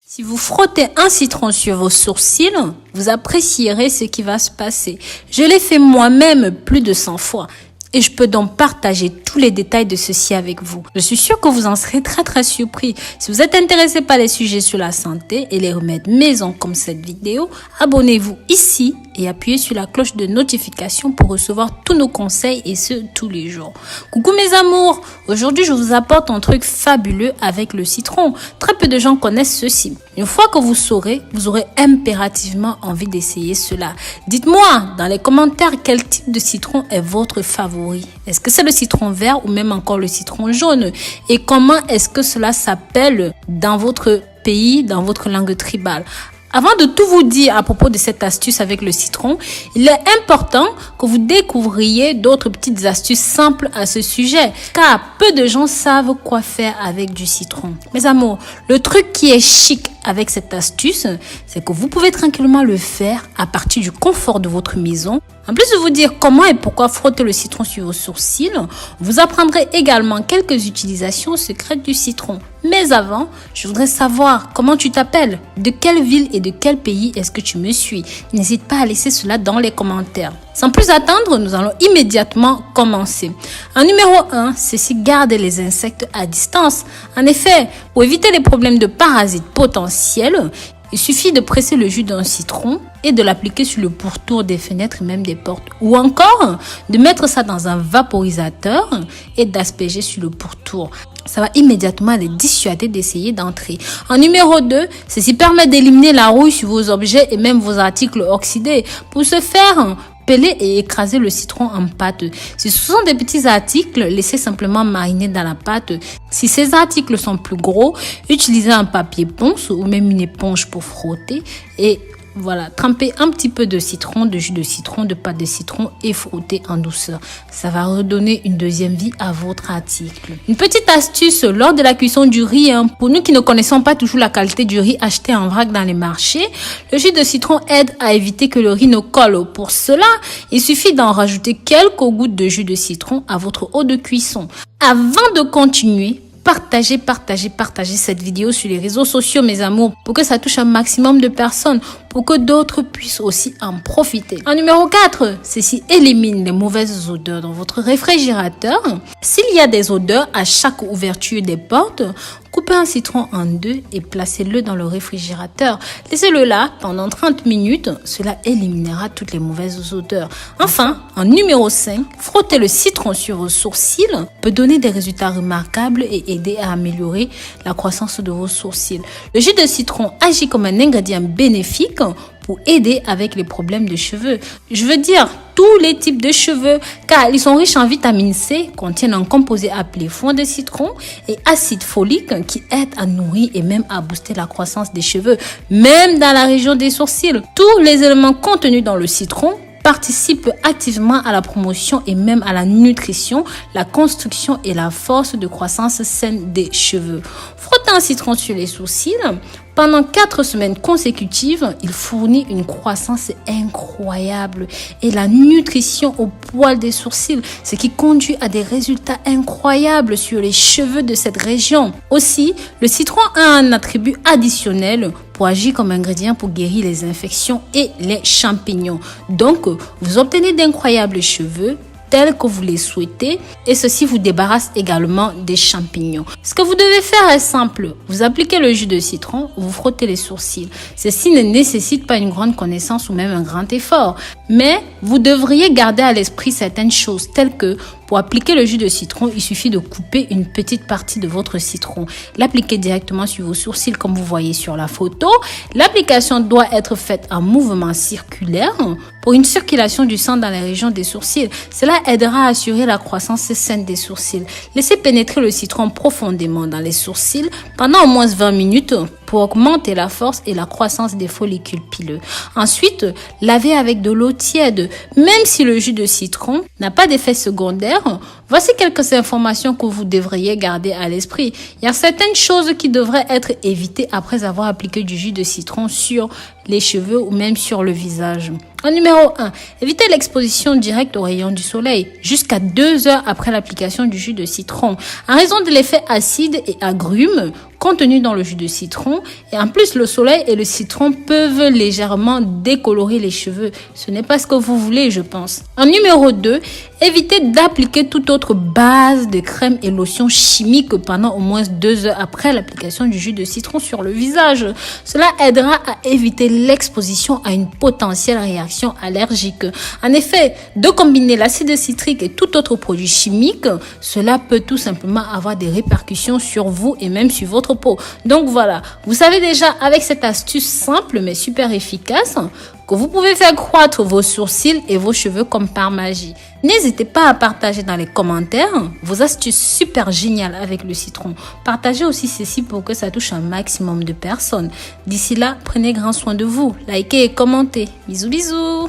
Si vous frottez un citron sur vos sourcils, vous apprécierez ce qui va se passer. Je l'ai fait moi-même plus de 100 fois. Et je peux donc partager tous les détails de ceci avec vous. Je suis sûre que vous en serez très surpris. Si vous êtes intéressé par les sujets sur la santé et les remèdes maison comme cette vidéo, abonnez-vous ici et appuyez sur la cloche de notification pour recevoir tous nos conseils et ce, tous les jours. Coucou mes amours, aujourd'hui je vous apporte un truc fabuleux avec le citron. Très peu de gens connaissent ceci. Une fois que vous saurez, vous aurez impérativement envie d'essayer cela. Dites-moi dans les commentaires quel type de citron est votre favori. Est-ce que c'est le citron vert ou même encore le citron jaune? Et comment est-ce que cela s'appelle dans votre pays, dans votre langue tribale? Avant de tout vous dire à propos de cette astuce avec le citron, il est important que vous découvriez d'autres petites astuces simples à ce sujet, car peu de gens savent quoi faire avec du citron. Mes amours, le truc qui est chic avec cette astuce, c'est que vous pouvez tranquillement le faire à partir du confort de votre maison. En plus de vous dire comment et pourquoi frotter le citron sur vos sourcils, vous apprendrez également quelques utilisations secrètes du citron. Mais avant, je voudrais savoir comment tu t'appelles, de quelle ville et de quel pays est-ce que tu me suis. N'hésite pas à laisser cela dans les commentaires. Sans plus attendre, nous allons immédiatement commencer. En numéro 1, ceci garde les insectes à distance. En effet, pour éviter les problèmes de parasites potentiels, il suffit de presser le jus d'un citron et de l'appliquer sur le pourtour des fenêtres et même des portes. Ou encore, de mettre ça dans un vaporisateur et d'asperger sur le pourtour. Ça va immédiatement les dissuader d'essayer d'entrer. En numéro 2, ceci permet d'éliminer la rouille sur vos objets et même vos articles oxydés. Pour ce faire, peler et écraser le citron en pâte. Si ce sont des petits articles, laissez simplement mariner dans la pâte. Si ces articles sont plus gros, utilisez un papier ponce ou même une éponge pour frotter et voilà, trempez un petit peu de citron, de jus de citron, de pâte de citron et frottez en douceur. Ça va redonner une deuxième vie à votre article. Une petite astuce lors de la cuisson du riz, pour nous qui ne connaissons pas toujours la qualité du riz acheté en vrac dans les marchés, le jus de citron aide à éviter que le riz ne colle. Pour cela, il suffit d'en rajouter quelques gouttes de jus de citron à votre eau de cuisson. Avant de continuer, partagez cette vidéo sur les réseaux sociaux, mes amours, pour que ça touche un maximum de personnes, pour que d'autres puissent aussi en profiter. En numéro 4, ceci élimine les mauvaises odeurs dans votre réfrigérateur. S'il y a des odeurs à chaque ouverture des portes, coupez un citron en deux et placez-le dans le réfrigérateur. Laissez-le là pendant 30 minutes, cela éliminera toutes les mauvaises odeurs. Enfin, en numéro 5, frotter le citron sur vos sourcils peut donner des résultats remarquables et aider à améliorer la croissance de vos sourcils. Le jus de citron agit comme un ingrédient bénéfique pour aider avec les problèmes de cheveux. Je veux dire tous les types de cheveux, car ils sont riches en vitamine C, contiennent un composé appelé foin de citron et acide folique qui aide à nourrir et même à booster la croissance des cheveux, même dans la région des sourcils. Tous les éléments contenus dans le citron participe activement à la promotion et même à la nutrition, la construction et la force de croissance saine des cheveux. Frottez un citron sur les sourcils. Pendant 4 semaines consécutives, il fournit une croissance incroyable et la nutrition au poil des sourcils, ce qui conduit à des résultats incroyables sur les cheveux de cette région. Aussi, le citron a un attribut additionnel pour agir comme ingrédient pour guérir les infections et les champignons. Donc, vous obtenez d'incroyables cheveux tels que vous les souhaitez et ceci vous débarrasse également des champignons. Ce que vous devez faire est simple. Vous appliquez le jus de citron, vous frottez les sourcils. Ceci ne nécessite pas une grande connaissance ou même un grand effort. Mais vous devriez garder à l'esprit certaines choses telles que pour appliquer le jus de citron, il suffit de couper une petite partie de votre citron. L'appliquer directement sur vos sourcils comme vous voyez sur la photo. L'application doit être faite en mouvement circulaire pour une circulation du sang dans les régions des sourcils. Cela aidera à assurer la croissance saine des sourcils. Laissez pénétrer le citron profondément dans les sourcils pendant au moins 20 minutes pour augmenter la force et la croissance des follicules pileux. Ensuite, lavez avec de l'eau tiède. Même si le jus de citron n'a pas d'effet secondaire, voici quelques informations que vous devriez garder à l'esprit. Il y a certaines choses qui devraient être évitées après avoir appliqué du jus de citron sur les cheveux ou même sur le visage. En numéro 1, évitez l'exposition directe aux rayons du soleil jusqu'à 2 heures après l'application du jus de citron. En raison de l'effet acide et agrume contenu dans le jus de citron. Et en plus, le soleil et le citron peuvent légèrement décolorer les cheveux. Ce n'est pas ce que vous voulez, je pense. En numéro 2, évitez d'appliquer toute autre base de crème et lotion chimique pendant au moins 2 heures après l'application du jus de citron sur le visage. Cela aidera à éviter l'exposition à une potentielle réaction allergique. En effet, de combiner l'acide citrique et tout autre produit chimique, cela peut tout simplement avoir des répercussions sur vous et même sur votre peau. Donc voilà, vous savez déjà avec cette astuce simple mais super efficace que vous pouvez faire croître vos sourcils et vos cheveux comme par magie. N'hésitez pas à partager dans les commentaires vos astuces super géniales avec le citron. Partagez aussi ceci pour que ça touche un maximum de personnes. D'ici là, prenez grand soin de vous. Likez et commentez. Bisous bisous.